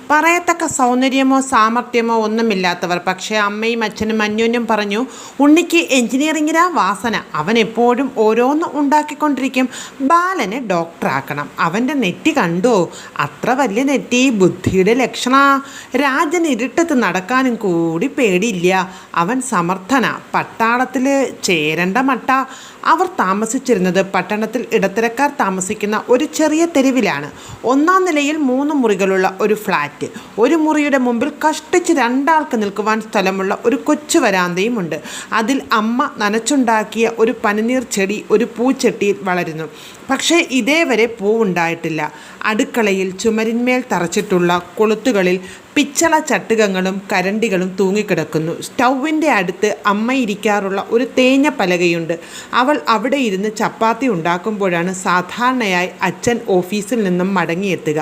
പറയത്തക്ക സൗന്ദര്യമോ സാമർഥ്യമോ ഒന്നുമില്ലാത്തവർ. പക്ഷേ അമ്മയും അച്ഛനും അന്യോന്യം പറഞ്ഞു, ഉണ്ണിക്ക് എഞ്ചിനീയറിങ്ങിനാ വാസന, അവൻ എപ്പോഴും ഓരോന്ന് ഉണ്ടാക്കിക്കൊണ്ടിരിക്കും. ബാലനെ ഡോക്ടറാക്കണം. അവൻ്റെ നെറ്റി കണ്ടോ? അത്ര വലിയ നെറ്റി ബുദ്ധിയുടെ ലക്ഷണ. രാജന് ഇരുട്ടത്ത് നടക്കാനും കൂടി പേടിയില്ല. അവൻ സമർത്ഥന. പട്ടാളത്തിൽ ചേരേണ്ട മട്ട. അവർ താമസിച്ചിരുന്നത് പട്ടണത്തിൽ ഇടത്തരക്കാർ താമസിക്കുന്ന ഒരു ചെറിയ തെരുവിലാണ്. 1-ാം നിലയിൽ 3 മുറികളുള്ള ഒരു ഫ്ലാറ്റ്. ഒരു മുറിയുടെ മുമ്പിൽ കഷ്ടിച്ച് 2 ആൾക്ക് നിൽക്കുവാൻ സ്ഥലമുള്ള ഒരു കൊച്ചു വരാന്തയുമുണ്ട്. അതിൽ അമ്മ നനച്ചുണ്ടാക്കിയ ഒരു പനിനീർ ചെടി ഒരു പൂച്ചട്ടിയിൽ വളരുന്നു. പക്ഷേ ഇതേവരെ പൂവുണ്ടായിട്ടില്ല. അടുക്കളയിൽ ചുമരിന്മേൽ തറച്ചിട്ടുള്ള കൊളുത്തുകളിൽ പിച്ചള ചട്ടുകങ്ങളും കരണ്ടികളും തൂങ്ങിക്കിടക്കുന്നു. സ്റ്റൗവിൻ്റെ അടുത്ത് അമ്മ ഇരിക്കാറുള്ള ഒരു തേഞ്ഞ പലകയുണ്ട്. അവൾ അവിടെ ഇരുന്ന് ചപ്പാത്തി ഉണ്ടാക്കുമ്പോഴാണ് സാധാരണയായി അച്ഛൻ ഓഫീസിൽ നിന്നും മടങ്ങിയെത്തുക.